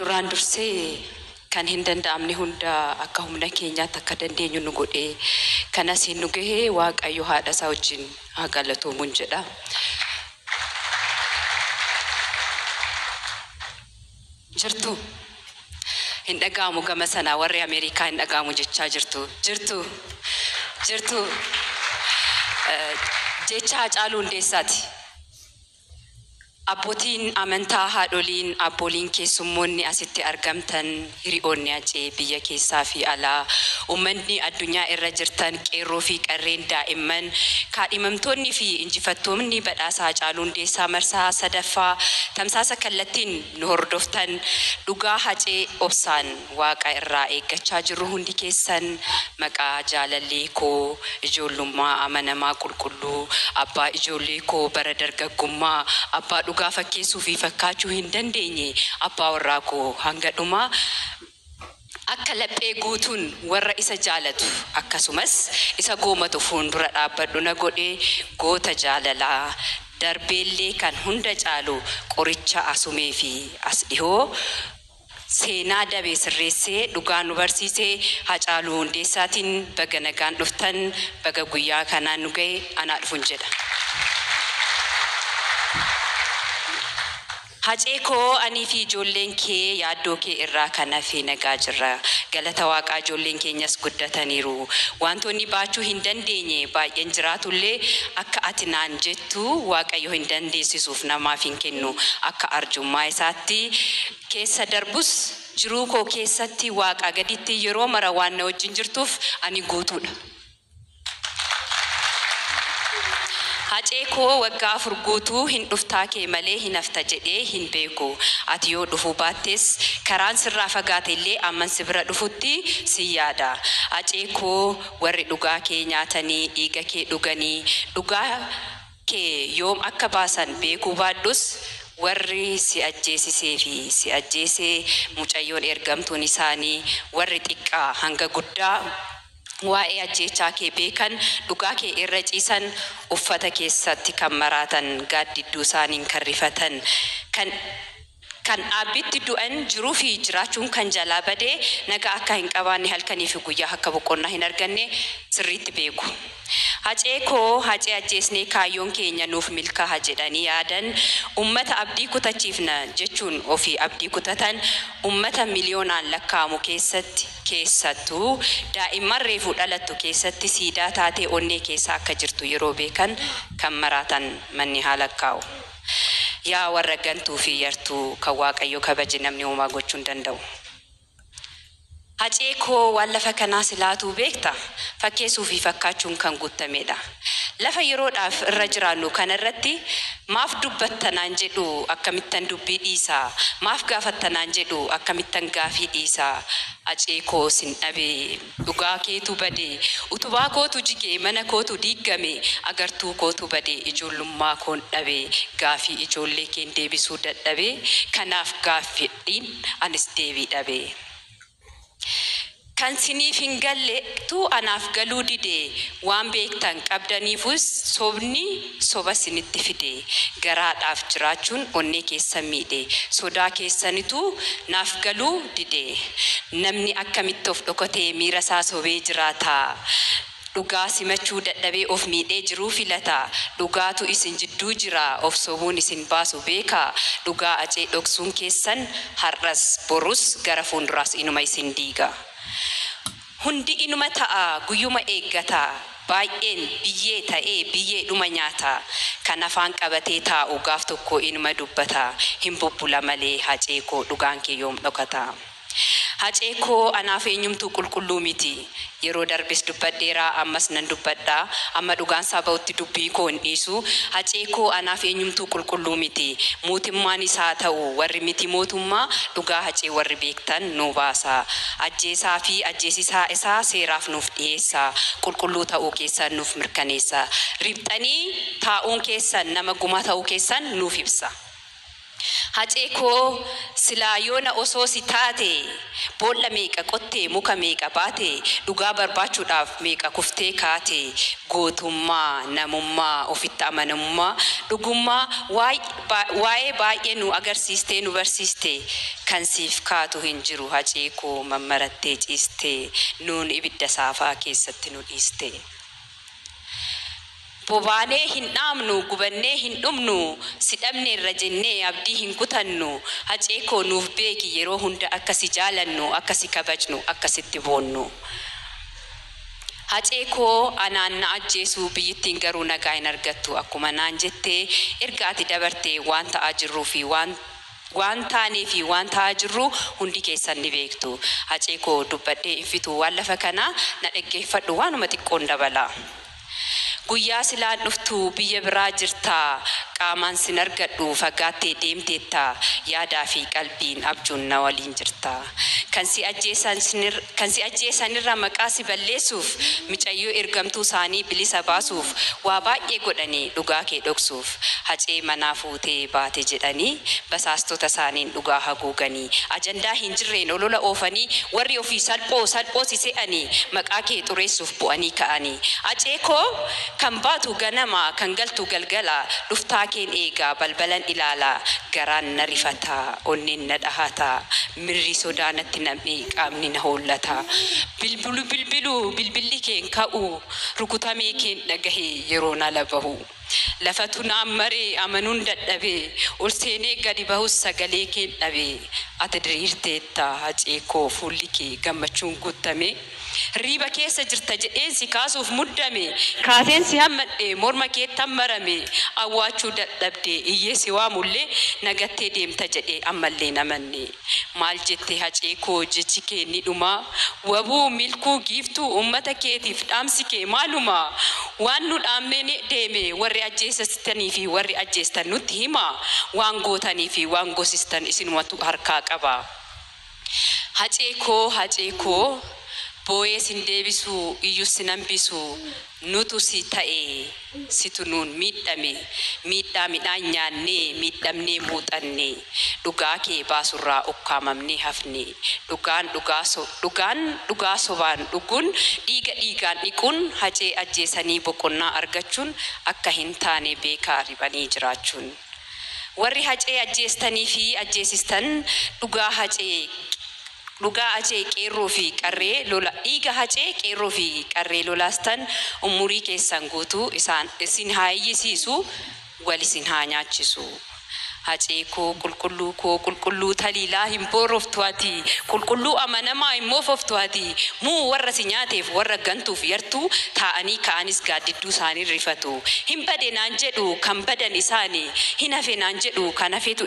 duraan dursee kan hin danda'amne hunda akka humna keenyaatti akka dandeenyu nu godhee kanas hin nu gahee Waaqayyo haadha isaa wajjin haa galatoomuun jedha. Jirtu hin dhaga'amu gama sanaa warri Ameerikaa hin dhaga'amu jechaa jirtu jecha Haacaaluu Hundeessaati. Abbootiin amantaa haadholiin abbooliin keessummoonni asitti argamtan hiriyoonni Acee biyya keessaa fi alaa uummanni addunyaa irra jirtan qeerroo fi qarreen daa'imman kaadhimamtoonni fi injifattoonni badhaasa Haacaaluu Hundeessaa marsaa sadaffaa tamsaasa kallattiin nu hordoftan dhugaa Acee obsaan Waaqa irraa eeggachaa jirru hundi keessan maqaa jaalallee koo ijoollummaa amanamaa qulqulluu abbaa ijoollee koo bara dargaggummaa abbaa dhugaa fakkeessuu fi fakkaachuu hin dandeenye abbaa warraa koo hanga dhumaa akka laphee guutuun warra isa jaalatu akkasumas isa goomatu fuuldura dhaabbadhu na godhee goota jaalalaa darbeellee kan hunda caalu qoricha asumee fi as dhihoo seenaa dabee sirreessee dhugaa nu barsiisee Haacaaluu Hundeessaatiin baga nagaan dhuftan baga guyyaa kanaan nu ga'e anaa dhufuun jedha. Acee kooanii fi ijoolleen kee yaaddoo kee irraa kan hafe nagaa jirra. Galata Waaqaa ijoolleen keenyas guddataniiru. Wantoonni baachuu hin dandeenye baay'een jiraatullee akka ati naan jettu Waaqayyo hin dandeessisuuf namaaf hin kennu. Akka arjummaa isaatti keessa darbus jiruu koo keessatti Waaqa gaditti yeroo mara waan na wajjin jirtuuf ani guutuudha. Acee koo waggaa 4 guutuu hin dhuftaa kee malee hin hafta jedhee hin beeku. Ati yoo dhufuu baattes karaan sirraa fagaate illee amman si bira dhufutti si yaada. Acee koo warri dhugaa kee nyaatanii dhiiga kee dhuganii dhugaa kee yoom akka baasan beekuu baadhus warri si ajjeesisee fi si ajjeesee mucayyoon ergamtuun isaanii warri xiqqaa hanga guddaa waa'ee ajjeechaa kee beekan dhugaa kee irra ciisan uffata keessatti kan maraatan gaaddidduu isaaniin kan rifatan kan dhaabbitti du'an jiruu fi jiraachuun kan jalaa badee nagaa akka hin qabaanne halkanii fi guyyaa akka boqonnaa hin arganne sirriitti beeku. Acee koo Acee ajjeesnee kaayyoon keenya nuuf milkaa'a jedhanii yaadan ummata abdii kutachiifna jechuun ofii abdii kutatan ummata miliyoonaan lakkaa'amu keessattuu daa'imman reefuu dhalattu keessatti siidaa taatee onnee keessa akka jirtu yeroo beekan kan maraatan manni haa lakkaa'u. Yaa warra gantuu fi yartuu kan Waaqayyo kabaje namni uumaa gochuu hin danda'u. Acee koo waan lafa kanaa silaatuu beekta fakkeessuu fi fakkaachuun kan guutamedha. Lafa yeroodhaaf irra jiraannu kanarratti maaf dubbattanaan jedhu akkamittan dubbii dhiisaa maaf gaafattanaan jedhu akkamittan gaafii dhiisaa. Acee koo sin dhabee dhugaa keetu badee utubaa kootu jigee mana kootu diigame agartuu kootu badee ijoollummaa koon dhabee gaafii ijoollee keen deebisuu dadhabee kanaaf gaaffiidhiin anis deebii dhabee. Kan siniif hin galle tu anaaf galuu didee waan beektan qabdaniifus sobni soba sinitti fide garaadhaaf jiraachuun onnee keessan miidhe sodaa keessanitu naaf galuu didee namni akkamitti of dhokatee miira isaa sobee jiraata. Dhugaa simachuu dadhabee of miidhee jiruu filata dhugaatu isin jidduu jira of sobuun isin baasu beeka dhugaa Acee dhoksuun keessan har'as borus gara fuulduraas inuma isin diiga. Hundi inuma ta'a guyyuma eeggata baay'een biyyee ta'ee biyyee dhuma nyaata kan afaan qabatee taa'u gaaf tokko inuma dubbata hin bubbula malee Acee koo dhugaan kee yoom dhokata. Acee koo anaaf eenyumtuu qulqulluu miti yeroo darbes dubbadheeraa ammas nan dubbadhaa amma dhugaan isaa ba'utti dubbii koo hin dhiisu. Acee koo anaaf eenyumtuu qulqulluu miti mootummaan isaa ta'u warri miti mootummaa dhugaa Acee warri beektan nu baasa. Ajjeesaa fi ajjeesisaa isaa seeraaf nuuf dhiyeessa qulqulluu ta'uu keessan nuuf mirkaneessa. Ribxanii taa'uun keessan nama gumaa ta'uu keessan nuuf ibsa. Haceekoo silaa yoona osoo si taate boolla meeqa qottee muka meeqa baate dhugaa barbaachuudhaaf meeqa kuftee kaate gootummaa namummaa ofitti amanamummaa dhugummaa waa'ee baay'ee nu agarsiistee nu barsiiste kan siif kaatu hin jiru haceekoo mammarattee ciiste nuun ibidda saafaa keessatti nu dhiiste. Bobaanee hin dhaamnu gubannee hin dhumnu sidhamne irra jennee abdii hin kutannu haceekoo nuuf beeki yeroo hunda akkasi jaalannu akkasi kabajnu akkasitti boonnu. Haceekoo anaan na ajjeesuu biyyittiin garuu nagaa hin argattu akkuma naan jettee erga ati dabartee waan ta'aa jirruu fi waan taanee fi waan ta'aa jirru hundi keessan ni beektu. Haceekoo dubbadhee ifitu waan lafa kana na dhaggeeffadhu waanuma xiqqoon dabala. Guyyaa silaan dhuftu biyya biraa jirta qaamaan sin argadhu fagaattee deemteetta yaadaa fi qalbiin abjuun na waliin jirta. Kan si ajjeesan irra maqaa si balleessuuf micayyoo ergamtuu isaanii bilisa baasuuf waa baay'ee godhanii dhugaa kee dhoksuuf hacee manaa fuutee baate jedhanii basaastota isaaniin dhugaa haguuganii ajandaa hin jirreen olola oofanii warri ofii salphoo si se'anii maqaa kee xureessuuf bu'anii ka'anii. Haceekoo kan baatu ganama kan galtu galgala dhuftaa keen eegaa balbalan ilaala garaan na rifata onneen na dhahata mirri sodaanatti namni qaamni na hollata bilbilli keen ka'u rukutamee keen dhagahe yeroo na labahu lafatu na maree amanuun dadhabe ol seenee gadi bahus sagalee keen dhabe ati diriirteetta haceekoo fuulli kee gammachuun guutame. Riba keessa jirta jedheen si kaasuuf muddame kaateen si hammadhe morma keetti marame awwaachuu dadhabde iyyee si waamullee nagattee deemta jedhee ammallee namanne maal jettee haceekoo jechi kee ni dhuma wabuu milkuu giiftuu ummata keetiif dhaamsi kee maaluma waan nu dhaamnee deeme warri ajjeesistanii fi warri ajjeestan nutti hima waan gootanii fi waan gosistan isinumatu harkaa qaba. Haceekoo Boye sin deebisu iyyuu sin hambisu nutu si ta'e situ nuun miidhaa midhaan nyaannee miidhamnee muuxanne dhugaa kee baasurraa ukkaamamnee hafne dhugaa sobaan dhuguun dhiigaan dhiquun hacee ajjeesanii boqonnaa argachuun akka hin taane beekaa ribanii jiraachuun. Warri hacee ajjeestanii fi ajjeesistan dhugaa hacee qeerroo fi qarree lola dhiiga hacee qeerroo fi qarree lolaastan umurii keessan guutuu isin haa iyyisiisu wal isin haa nyaachisu. Haceekoo qulqulluu taliilaa hin booroftu ati qulqulluu amanamaa hin moofoftu ati muu warra si nyaateef warra gantuuf yartuu taa'anii ka'anis gaaddidduu isaanii rifatu hin bade naan jedhu kan badan isaanii hin hafe naan jedhu kan hafetu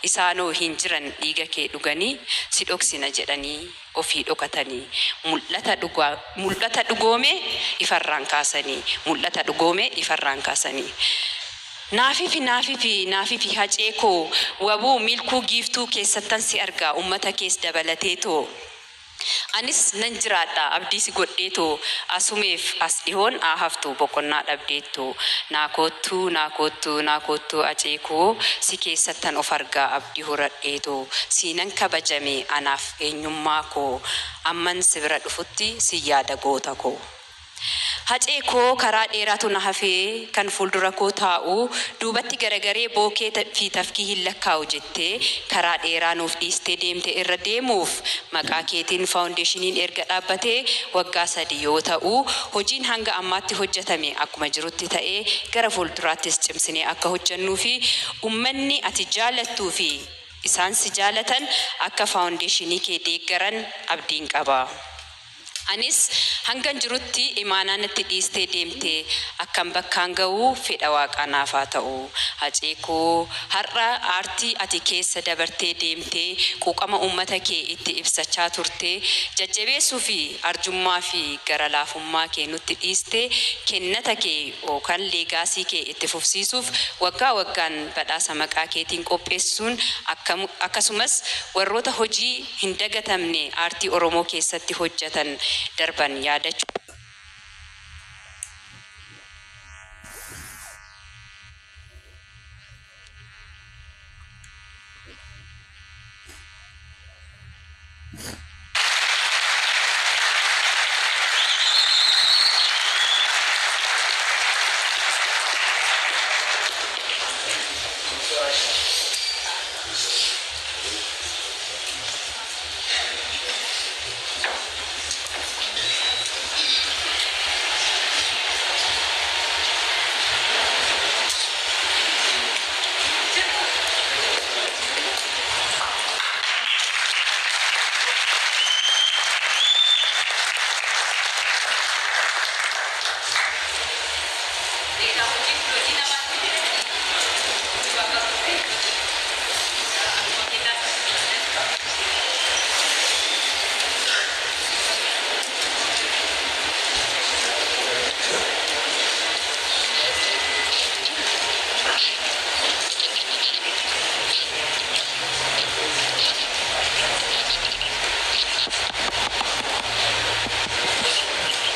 isaanoo hin jiran dhiiga kee dhuganii si dhoksina jedhanii ofii dhokatanii mul'ata dhugoome ifarraan kaasanii. Naafifi haceekoo wabuu milkuu giiftuu keessattan si argaa ummata kees dabalateetoo anis nan jiraadha abdii si godheetoo asumeef as dhihoon haftu boqonnaa dhabdeetoo naakoottuu haceekoo si keessattan of argaa abdii horadheetoo siinan kabajame anaaf eenyummaa koo amman si bira dhufutti si yaada goota koo. Haceekoo karaa dheeraatu na hafee kan fuuldura koo taa'u duubatti garagaree bookee fi tafkii hin lakkaa'u jettee karaa dheeraa nuuf dhiistee deemte irra deemuuf maqaa keetiin faawundeeshiniin erga dhaabbatee waggaa 3 yoo ta'u hojiin hanga ammaatti hojjetame akkuma jirutti ta'ee gara fuulduraattis cimsinee akka hojjennuu fi ummanni ati jaalattuu fi isaan si jaalatan akka faawundeeshinii kee deeggaran abdiin qaba. Anis hangan jirutti imaanaanatti dhiistee deemte akkam bakkaan ga'uu fedha waaqanaaf haa ta'u. Haceekoo har'a aartii ati keessa dabartee deemte quuqama ummata kee itti ibsachaa turte jajjabeessuu fi arjummaa fi gara laafummaa kee nutti dhiiste kennata kee yookaan leegaasii kee itti fufsiisuuf waggaa waggaan badhaasa maqaa keetiin qopheessuun akkasumas warroota hojii hin dagatamne aartii Oromoo keessatti hojjetan darban yaadachuu.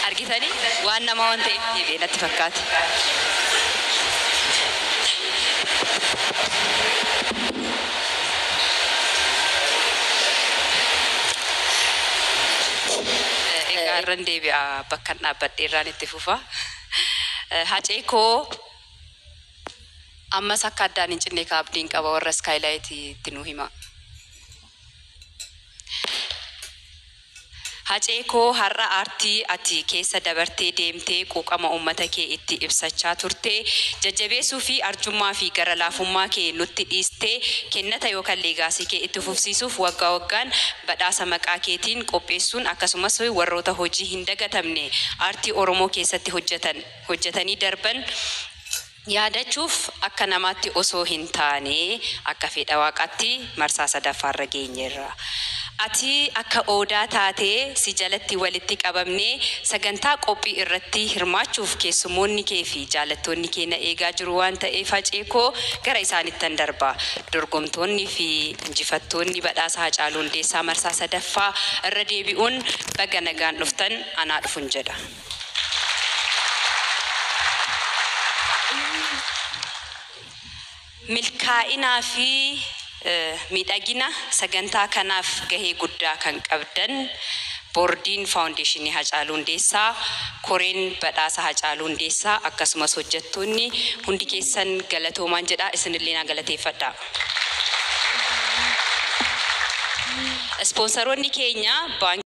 Argitanii waan nama waan ta'eef deebi'ee natti fakkaata. Egaa irran deebi'aa bakka dhaabbadhee irraan itti fufa. Hacee koo ammas akka addaan hin cinne kaabdiin qaba warra Skylight itti nu hima. Hacee koo har'a aartii ati keessa dabartee deemtee quuqama uummata kee itti ibsachaa turte jajjabeessuu fi arjummaa fi gara laafummaa kee nutti dhiistee kennata yookaan leegaasii kee itti fufsiisuuf waggaa waggaan badhaasa maqaa keetiin qopheessuun akkasumas warroota hojii hin dagatamne aartii Oromoo keessatti hojjetanii darban yaadachuuf akka namaatti osoo hin taane akka fedha waaqaatti marsaa sadaffaarra geenyeerra. Ati akka odaa taatee si jalatti walitti qabamnee sagantaa qophii irratti hirmaachuuf keessummoonni kee fi jaalattoonni kee na eegaa jiru waan ta'eef Hacee koo gara isaanittan darba. Dorgomtoonni fi injifattoonni badhaasa Hacaaluu Hundeessaa marsaa sadaffaa irra deebi'uun baga nagaan dhuftan anaa dhufun jedha. Milkaa'inaa fi miidhagina sagantaa kanaaf gahee guddaa kan qabdan boordiin faawundeeshinii Hacaaluu Hundeessaa, koreen badhaasa Hacaaluu Hundeessaa akkasumas hojjettoonni hundi keessan galatoomaan jedha. Isinillee na galateeffadha. Ispoonsaroonni keenya